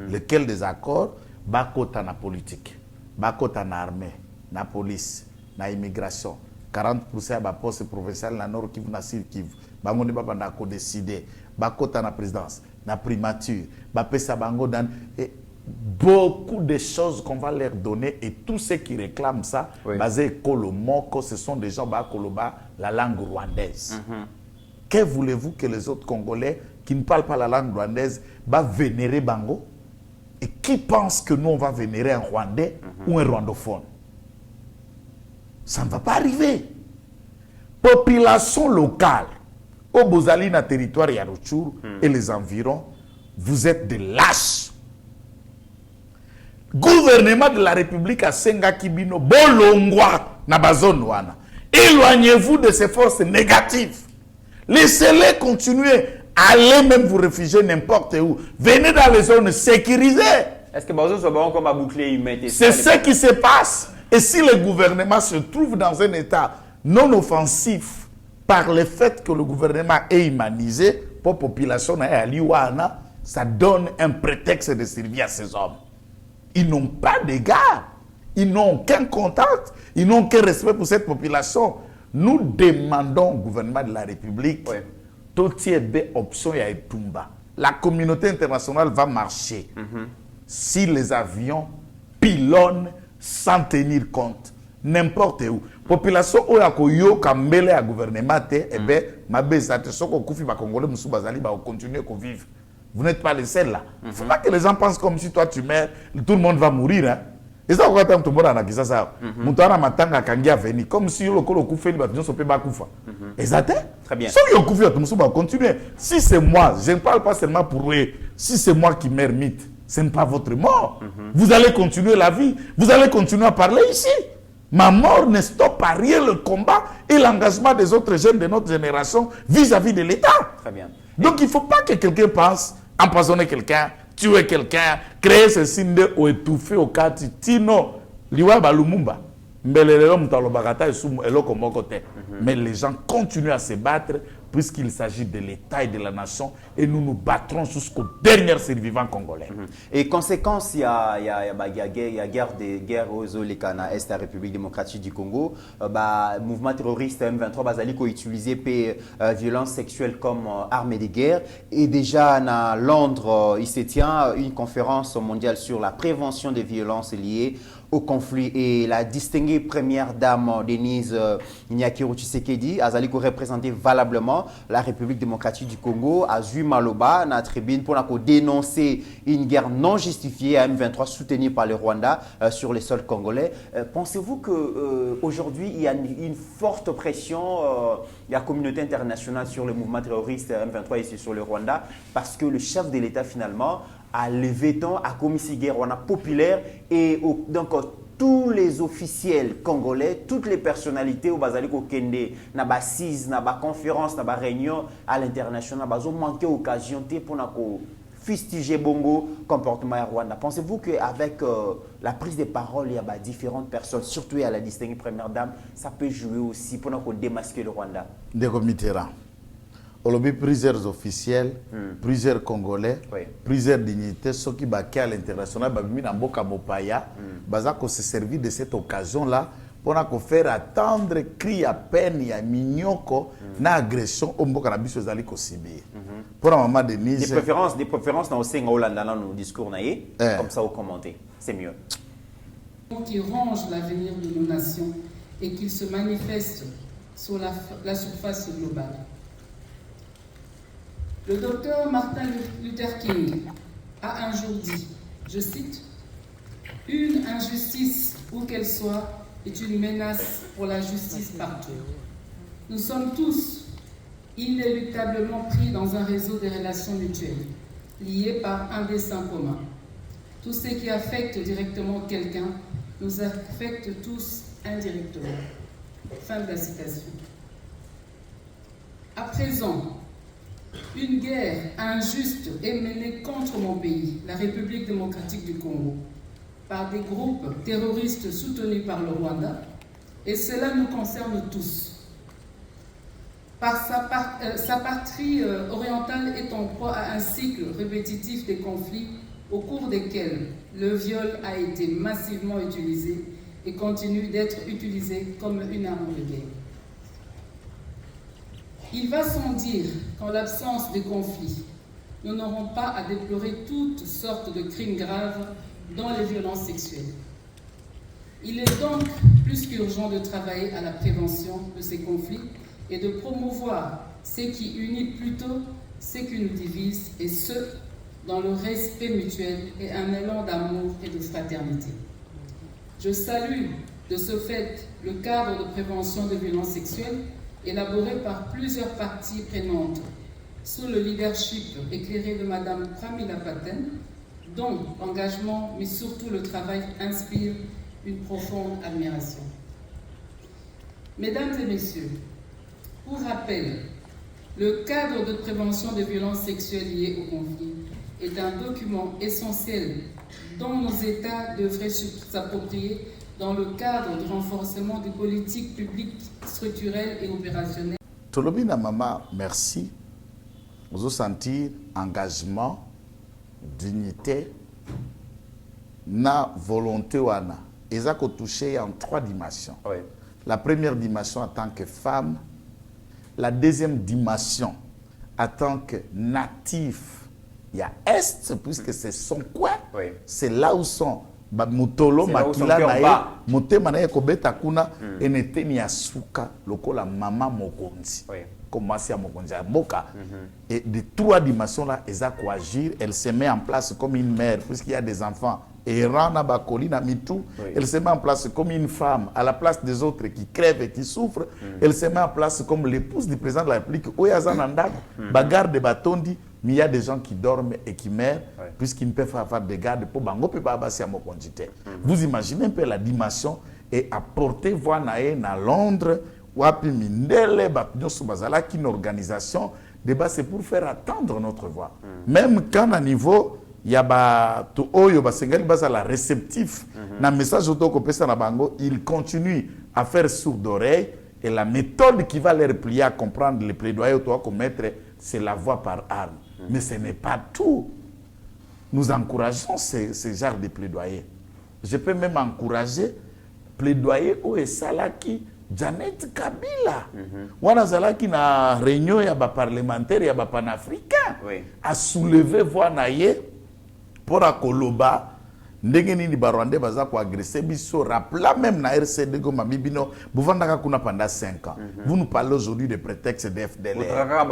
lesquels des accords, bakota na politique, bakota na armée, na police, na immigration, 40% à poste provincial na Nord Kivu, na Sud Kivu, bango ne baba na ko décider, bakota na présidence, na primature, bapesa bango dans et beaucoup de choses qu'on va leur donner et tous ceux qui réclament ça, basé Kolomoko, ce sont des gens Koloba, la langue rwandaise. Que voulez-vous que les autres Congolais qui ne parlent pas la langue rwandaise va vénérer Bango? Et qui pense que nous on va vénérer un Rwandais ou un rwandophone? Ça ne va pas arriver. Population locale, au Bozali, na territoire Yarouchour et les environs, vous êtes des lâches. Gouvernement de la République à Senga Kibino, Bolongwa, Nabazon Wana. Éloignez-vous de ces forces négatives. Laissez-les continuer. Allez même vous réfugier n'importe où. Venez dans les zones sécurisées. Est-ce que Bazo soit bon comme un bouclier humain? C'est ce qui se passe. Et si le gouvernement se trouve dans un état non offensif par le fait que le gouvernement est humanisé, pour la population, ça donne un prétexte de servir à ces hommes. Ils n'ont pas d'égard. Ils n'ont aucun contact. Ils n'ont aucun respect pour cette population. Nous demandons au gouvernement de la République, tout est option et Tumba. La communauté internationale va marcher si les avions pilonnent sans tenir compte. N'importe où. Population oyo kambele à gouvernement eh bien ma bezate soko kufi ba congolais musu bazali ba continuer à vivre. Vous n'êtes pas les seuls là. Il ne faut pas que les gens pensent comme si toi tu meurs, tout le monde va mourir. Hein? Et ça, quand tout le monde a dit ça, Moutara Matanga Kangia veni, comme si le Kolo Koufé, il va se faire Bakoufa. Exactement. Très bien. Si le Koufé, tout le monde va continuer. Si c'est moi, je ne parle pas seulement pour eux, si c'est moi qui meurs mythe, ce n'est pas votre mort. Vous allez continuer la vie, vous allez continuer à parler ici. Ma mort ne stoppe pas rien le combat et l'engagement des autres jeunes de notre génération vis-à-vis de l'État. Très bien. Donc il ne faut pas que quelqu'un pense empoisonner quelqu'un, tuer quelqu'un, créer ce signe de ou étouffer au cas Tino, liwa balumumba. Mais les gens continuent à se battre puisqu'il s'agit de l'État et de la nation et nous nous battrons jusqu'au dernier survivant congolais. Et conséquence, il y a guerre aux Zolekana, Est de la République démocratique du Congo. Mouvement terroriste M23 Bazali qui utilisé violence sexuelle comme arme de guerre. Et déjà à Londres, il se tient une conférence mondiale sur la prévention des violences liées au conflit et la distinguée première dame Denise Nyakiru Tshisekedi a représenté valablement la République démocratique du Congo à Zui Maloba na tribune pour dénoncer une guerre non justifiée à M23 soutenue par le Rwanda sur les sols congolais. Pensez-vous qu'aujourd'hui il y a une forte pression de la communauté internationale sur le mouvement terroriste M23 ici sur le Rwanda parce que le chef de l'État finalement a levé ton, a commis cette guerre populaire et donc tous les officiels congolais, toutes les personnalités au Bazali Kende, na ba assise, na ba conférence, na ba réunion à l'international, ont manqué occasion pour fustiger bongo comportement à Rwanda. Pensez-vous qu'avec la prise de parole, il y a différentes personnes, surtout à la distinguée première dame, ça peut jouer aussi pour démasquer le Rwanda? Des comités. Plusieurs officiels, plusieurs Congolais, plusieurs dignités, ceux qui sont à l'international, ils se servir de cette occasion-là pour faire attendre cri à peine, il y a mignoko, na agression au Mbokanabiso Zali Kosibé. Pour la maman Denise. Des préférences dans le Hollande dans nos discours, comme ça, au commenter. C'est mieux. Qui ronge l'avenir de nos nations et qu'il se manifeste sur la surface globale. Le docteur Martin Luther King a un jour dit, je cite, « Une injustice, où qu'elle soit, est une menace pour la justice partout. Nous sommes tous inéluctablement pris dans un réseau de relations mutuelles, liées par un dessein commun. Tout ce qui affecte directement quelqu'un nous affecte tous indirectement. Fin de la citation. À présent, une guerre injuste est menée contre mon pays, la République démocratique du Congo, par des groupes terroristes soutenus par le Rwanda, et cela nous concerne tous. Sa patrie orientale est en proie à un cycle répétitif des conflits au cours desquels le viol a été massivement utilisé et continue d'être utilisé comme une arme de guerre. Il va sans dire qu'en l'absence de conflits, nous n'aurons pas à déplorer toutes sortes de crimes graves dont les violences sexuelles. Il est donc plus qu'urgent de travailler à la prévention de ces conflits et de promouvoir ce qui unit plutôt ce qui nous divise, et ce, dans le respect mutuel et un élan d'amour et de fraternité. Je salue de ce fait le cadre de prévention des violences sexuelles élaboré par plusieurs parties prenantes sous le leadership éclairé de Mme Pramila Patten, dont l'engagement, mais surtout le travail, inspire une profonde admiration. Mesdames et messieurs, pour rappel, le cadre de prévention des violences sexuelles liées au conflit est un document essentiel dont nos États devraient s'approprier dans le cadre de renforcement des politiques publiques structurelles et opérationnelles. Tolobina Mama, merci. Vous sentir engagement, dignité, na volonté wana. Et ça qu'on touché en 3 dimensions. Oui. La première dimension en tant que femme, la deuxième dimension en tant que natif. Il y a Est, puisque c'est son coin. Oui. C'est là où sont Mutolo, Makila, Nae, Motema Nae, Kobeta Kuna, et Neteni Asuka, lokola Mama Mokonzi. Comme Massia Mokonzi, Moka. Et de 3 dimensions-là, elles ont quoi agir. Elle se met en place comme une mère, puisqu'il y a des enfants. Et Rana Bakolina Mitou, elle se met en place comme une femme, à la place des autres qui crèvent et qui souffrent. Elle se met en place comme l'épouse du président de la République. Oyazananda, bagarre de Batondi, mais il y a des gens qui dorment et qui meurent, puisqu'ils ne peuvent pas faire des gardes pour Bango Pebabasi à Mokondite. Vous imaginez un peu la dimension et apporter voix nae na Londres, Wapi Mindele, Bapnyosu Bazala, qui une organisation, débat c'est pour faire attendre notre voix. Même quand à niveau il y a tout oyo basengali basala réceptif na message auto kopesa na bango, il continue à faire sourd d'oreille, et la méthode qui va les replier à comprendre les plaidoyers auto commettre, c'est la voix par arme. Mais ce n'est pas tout. Nous encourageons ce genre de plaidoyer. Je peux même encourager plaidoyer au Esalaki Janet Kabila. Wana zalaki na réunion ya ba parlementaire ya ba panafricain a soulever voix naie pour akoloba ndenge nini barwande baza ko agresser biso, rappela même na RCD goma mibino buvandaka kuna pendant 5 ans. Vous nous parlez aujourd'hui de prétexte de FDLR.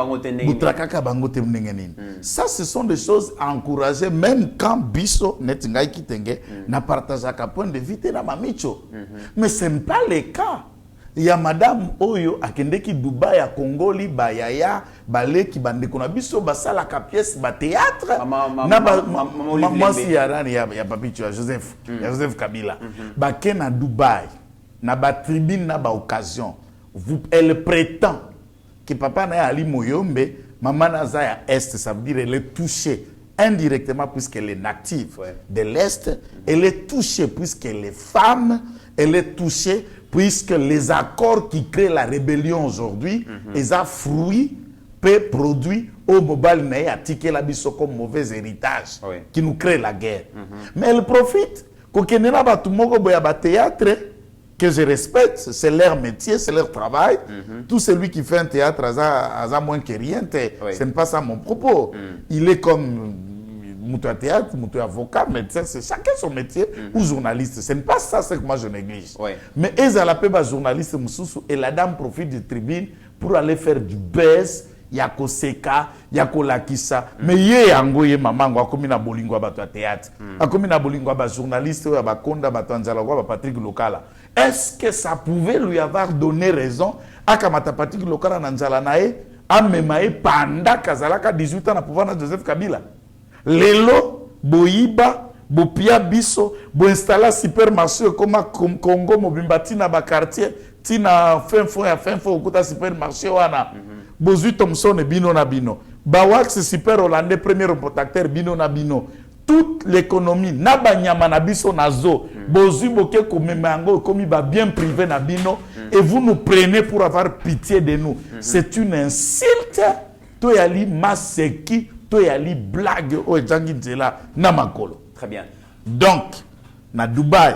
Butrakaka bangote ndenge nini. Ça, ce sont des choses à encourager, même quand biso netingai kitenge na partageaka point de vue na mamicho. Mais ce n'est pas le cas. Il y a madame Oyo akendeki Dubai ya Kongoli bayaya baleki bandeko na biso basala ka pièce ba théâtre na moi si ya papicho ya Joseph Kabila ba na Dubai na ba tribune na ba occasion, elle prétend que papa na Ali Moyombe maman naza ya Est, ça veut dire elle est touchée indirectement puisqu'elle est native de l'Est, elle est touchée puisqu'elle est femme, elle est touchée puisque les accords qui créent la rébellion aujourd'hui, ils ont fruit, peu produit au mobile naï à ticket la biso comme mauvais héritage qui nous crée la guerre. Mais elle profite qu'aukenera batumoko boya ba théâtre que je respecte, c'est leur métier, c'est leur travail. Tout celui qui fait un théâtre a moins que rien, ce n'est pas ça mon propos. Il est comme mouton théâtre, mouton avocat, médecin, c'est chacun son métier, ou journaliste. Ce n'est pas ça, c'est que moi je néglige. Mais ils ont la journaliste et la dame profite du tribune pour aller faire du buzz. Yako seka, yako lakisa, mais yé angoye mamango akomina bolingwa bato théâtre, akomina bolingwa ba journaliste ou ba konda ba tanzala ba Patrick Lokala. Est-ce que ça pouvait lui avoir donné raison à Kamata Patrick Lokala nanzala nae, a memae panda kazalaka 18 ans na pouvoir na Joseph Kabila. Lelo boyiba bopia biso boinstalla supermarché koma Congo mobimba tina ba quartier tina fin fond okuta supermarché wana bozwi Thomson bino na bino ba wax super hollandais premier importateur bino na bino toute l'économie na banyama na biso nazo bozwi boke komema yango komi ba bien privé na bino et vous nous prenez pour avoir pitié de nous c'est une insulte to yali maseki to yali blague o jangi nzela na makolo. Très bien. Donc na Dubaï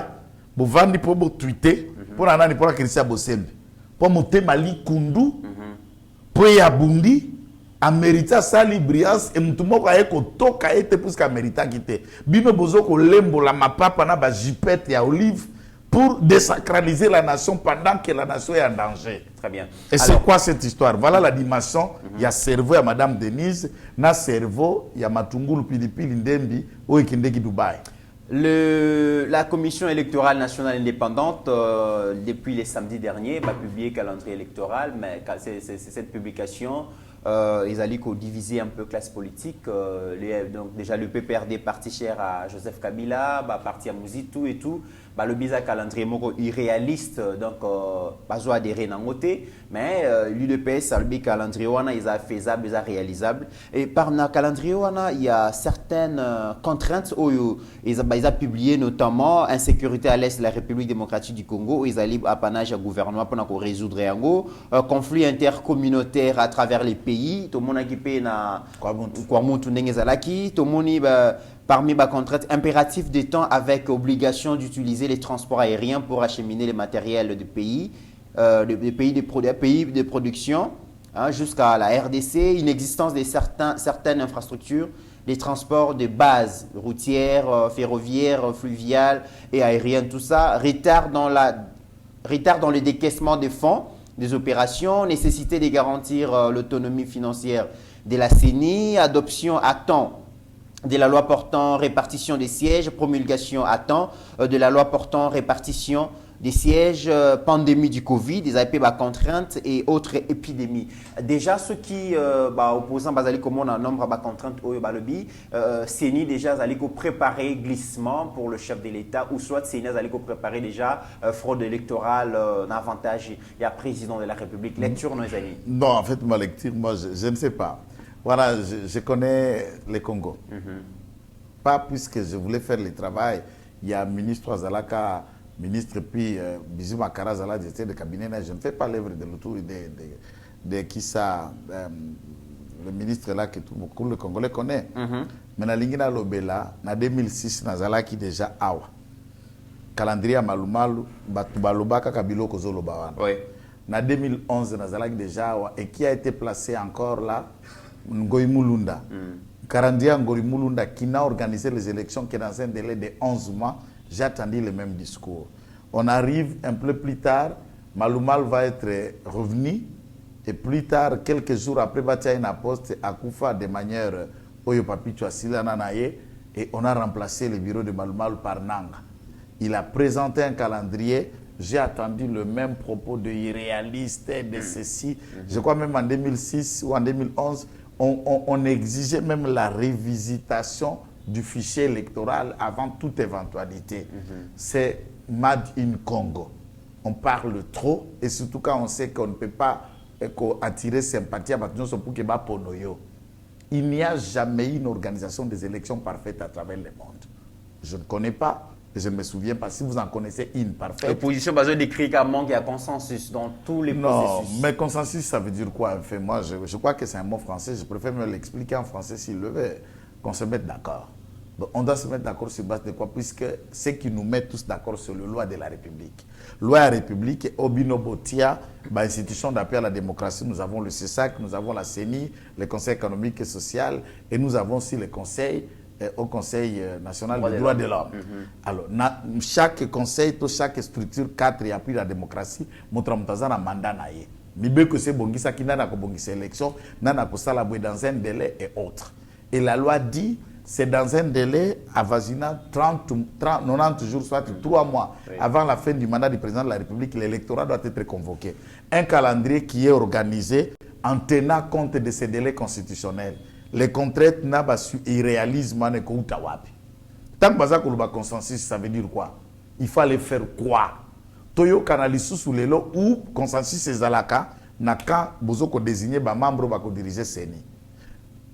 bo vandi po bo tweeter pour nani pour Christian Bosembe pour motema li kundu pour ya bundi Amérita sali brias et mutumoko ayeko toka ete puisque Amérita kité bino bozo ko lembo la mapapa na ba jipette ya olive pour désacraliser la nation pendant que la nation est en danger. Très bien. Et c'est quoi cette histoire? Voilà la dimension. Il y a cerveau à Madame Denise, na cerveau il y a Matungulu Pilipili Ndembi au Ekindeki Dubaï. La Commission électorale nationale indépendante, depuis les samedis derniers, a publié le calendrier électoral, mais c'est cette publication, ils allaient diviser un peu classe politique. Donc déjà le PPRD parti cher à Joseph Kabila, parti à Mouzitou et tout. Le bizarre calendrier irréaliste, donc pas adhérer dans côté, mais l'UDPS a le calendrier ils a faisable, ils a réalisable. Et par le calendrier il y a certaines contraintes où ils ont publié notamment insécurité à l'est de la République démocratique du Congo où ils allaient apanage au gouvernement pour résoudre un conflit intercommunautaire à travers les pays. Tout le monde a équipé na Kwamuntu Nengezalaki, tout le monde parmi les contraintes impératives des temps avec obligation d'utiliser les transports aériens pour acheminer les matériels du pays, des pays de production jusqu'à la RDC, inexistence de certaines infrastructures, des transports de base routières, ferroviaires, fluviales et aériennes, tout ça, retard dans le décaissement des fonds, des opérations, nécessité de garantir l'autonomie financière de la CENI, adoption à temps de la loi portant répartition des sièges, promulgation à temps de la loi portant répartition des sièges, pandémie du Covid, des AP contraintes et autres épidémies. Déjà, ceux qui opposants basali comme on a nombre de contraintes au balobi, CENI déjà allait préparer glissement pour le chef de l'État ou soit CENI allait préparer déjà fraude électorale, avantage il y a président de la République. Lecture nos amis. Non, en fait ma lecture, moi je ne sais pas. Voilà, je connais le Congo. Pas puisque je voulais faire le travail. Il y a ministre Azalaka, ministre puis Bisou Makara Zala, directeur de cabinet. Je ne fais pas l'œuvre de l'autour de qui ça, le ministre là que tout le Congolais connaît. Mais na lingina lobela, na 2006, Nazala qui déjà awa. Calendrier Malumalu, Batubalobaka Kabilo Kozolo Bawana. Oui. Na 2011, Nazala qui déjà awa et qui a été placé encore là. Ngoy Mulunda. Karandia Ngoy Mulunda qui n'a organisé les élections que dans un délai de 11 mois, j'ai attendu le même discours. On arrive un peu plus tard, Malumal va être revenu et plus tard, quelques jours après, Batia une poste à Koufa de manière Oyo Papichwa Silananaye et on a remplacé le bureau de Malumal par Nanga. Il a présenté un calendrier. J'ai attendu le même propos de irréaliste, de ceci. Je crois même en 2006 ou en 2011, on exigeait même la révisitation du fichier électoral avant toute éventualité. C'est Made in Congo. On parle trop et surtout quand on sait qu'on ne peut pas attirer sympathie à Batunyoso pour qu'il y ait. Il n'y a jamais eu une organisation des élections parfaite à travers le monde. Je ne connais pas. Je ne me souviens pas si vous en connaissez une parfaite. L'opposition basée décrit qu'à manque, il y a consensus dans tous les processus. Non, mais consensus, ça veut dire quoi? Enfin, moi, je crois que c'est un mot français. Je préfère me l'expliquer en français s'il le veut, qu'on se mette d'accord. On doit se mettre d'accord sur base de quoi? Puisque c'est qui nous met tous d'accord sur la loi de la République. Loi de la République, Obino-Botia, institution d'appui à la démocratie, nous avons le CESAC, nous avons la CENI, le Conseil économique et social, et nous avons aussi le Conseil au Conseil national des droits de l'homme. Alors, chaque conseil, chaque structure, 4 et appuie la démocratie, montre un mandat naïe. Mais que c'est bongisa qui n'a pas bongisa élection, n'a pas ça dans un délai et autres. Et la loi dit, c'est dans un délai avoisinant 90 jours, soit 3 mois avant la fin du mandat du président de la République, l'électorat doit être convoqué. Un calendrier qui est organisé en tenant compte de ces délais constitutionnels. Les contraintes n'a pas su irréalisme ne ko utawapi. Tant que baza koloba consensus, ça veut dire quoi? Il faut aller faire quoi? Toyo kanalisu sous les lots ou consensus ezalaka na quand bozoko désigner ba membre ba ko diriger CENI.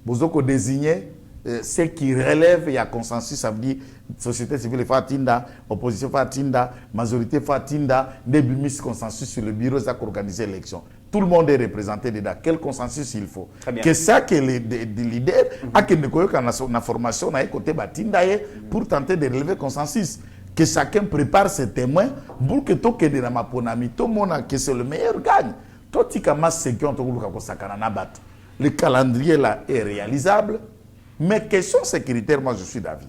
Bozoko désigner ce qui relève il y a consensus, ça veut dire société civile fatinda, opposition fatinda, majorité fatinda, débumis consensus sur le bureau ça organiser l'élection. Tout le monde est représenté dedans. Quel consensus il faut? Que ça que les leaders a que ne koyoka na formation na côté batinda pour tenter de relever consensus. Que chacun prépare ses témoins pour que tout que de la maponami, tout le monde que c'est le meilleur gagne. Tout ce qui a massé qui ont le calendrier là est réalisable, mais quels sont ces critères? Moi je suis d'avis.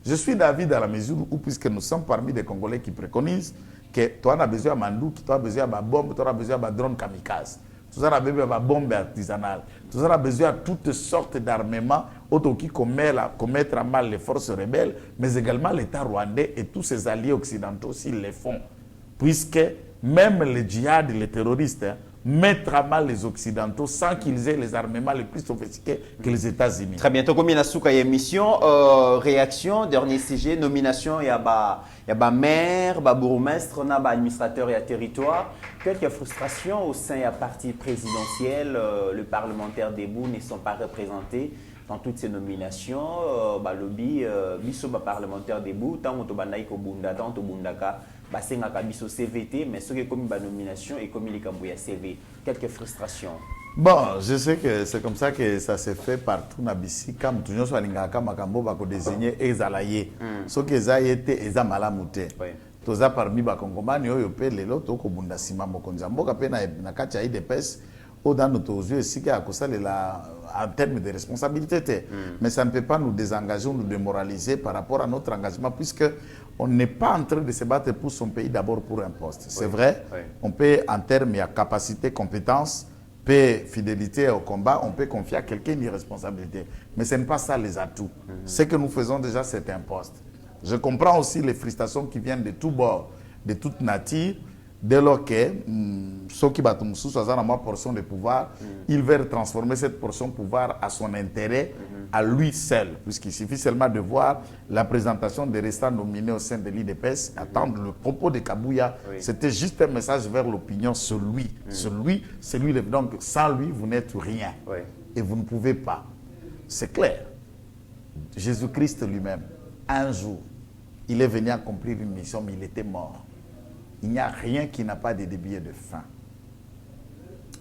Je suis d'avis dans la mesure où, puisque nous sommes parmi des Congolais qui préconisent que toi, on a besoin de mandou, toi, on a besoin de bombe, toi, on a besoin de drone kamikaze, toi, on a besoin de bombe artisanale, toi, on a besoin de toutes sortes d'armements qui commettent à mal les forces rebelles, mais également l'État rwandais et tous ses alliés occidentaux s'ils les font. Puisque même les djihad, les terroristes, mettre à mal les Occidentaux sans qu'ils aient les armements les plus sophistiqués que les États-Unis. Très bientôt, comme il y a une émission, réaction, dernier sujet, nomination, il y a maire, bourgmestre, administrateur et territoire. Quelques frustrations au sein du parti présidentiel, le parlementaire debout ne sont pas représentés dans toutes ces nominations. Lobby, biso parlementaire debout, tant que tu bunda, tant que bundaka. Basenga kabiso CVT, mais ce qui est comme une nomination et comme il est comme CV. Quelques frustrations. Bon, je sais que c'est comme ça que ça se fait partout na bisi comme tout nous swalingaka makambo ba ko désigner ezalaye. Ce que ezayete ezamalamente. Toza parmi ba kongomani oyo pe lelo to ko bunda sima mokonza mboka pe na kati ya IDPS dans nos yeux ici qui a en termes de responsabilité. Mais ça ne peut pas nous désengager ou nous démoraliser par rapport à notre engagement puisque on n'est pas en train de se battre pour son pays d'abord pour un poste. C'est vrai, on peut en termes de capacité, compétence, paix, fidélité au combat, on peut confier à quelqu'un une responsabilité. Mais ce n'est pas ça les atouts. Ce que nous faisons déjà, c'est un poste. Je comprends aussi les frustrations qui viennent de tous bords, de toute nature. Dès lors que ceux qui battent ma portion de pouvoir, il veut transformer cette portion de pouvoir à son intérêt, à lui seul. Puisqu'il suffit seulement de voir la présentation des restants nominés au sein de l'IDPS, attendre le propos de Kabouya. C'était juste un message vers l'opinion, celui. Donc sans lui, vous n'êtes rien. Et vous ne pouvez pas. C'est clair. Jésus-Christ lui-même, un jour, il est venu accomplir une mission, mais il était mort. Il n'y a rien qui n'a pas de début et de fin.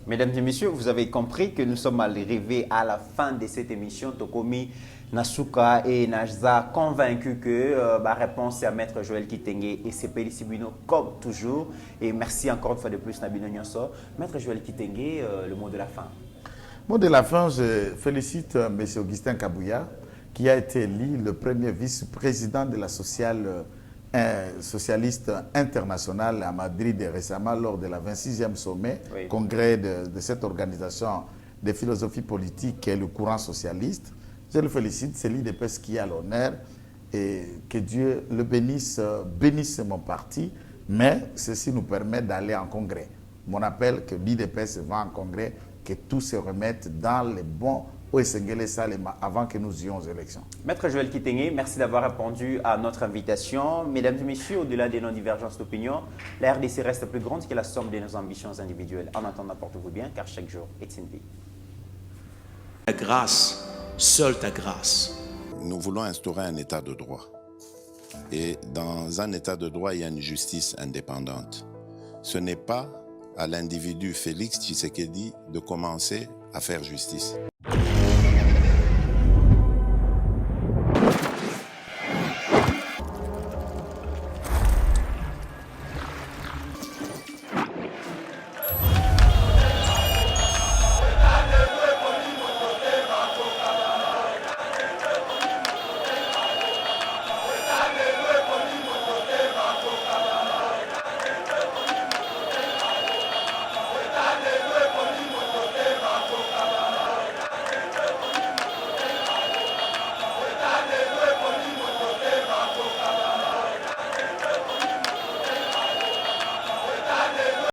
Mesdames et messieurs, vous avez compris que nous sommes arrivés à la fin de cette émission. Tokomi Nasuka et Najza convaincus que la réponse est à Maître Joël Kitenge et CPI Sibino comme toujours. Et merci encore une fois de plus Nabino Nyonso. Maître Joël Kitenge, le mot de la fin. Mot de la fin, je félicite M. Augustin Kabouya qui a été élu le premier vice-président de la socialiste international à Madrid récemment lors de la 26e sommet, congrès de cette organisation de philosophie politique et le courant socialiste. Je le félicite, c'est l'IDPS qui a l'honneur et que Dieu le bénisse mon parti, mais ceci nous permet d'aller en congrès. Mon appel que l'IDPS va en congrès, que tout se remette dans les bons avant que nous ayons aux élections. Maître Joël Kitenge, merci d'avoir répondu à notre invitation. Mesdames et messieurs, au-delà de nos divergences d'opinion, la RDC reste plus grande que la somme de nos ambitions individuelles. En attendant, portez-vous bien, car chaque jour est une vie. Ta grâce, seule ta grâce. Nous voulons instaurer un état de droit. Et dans un état de droit, il y a une justice indépendante. Ce n'est pas à l'individu Félix Tshisekedi de commencer à faire justice.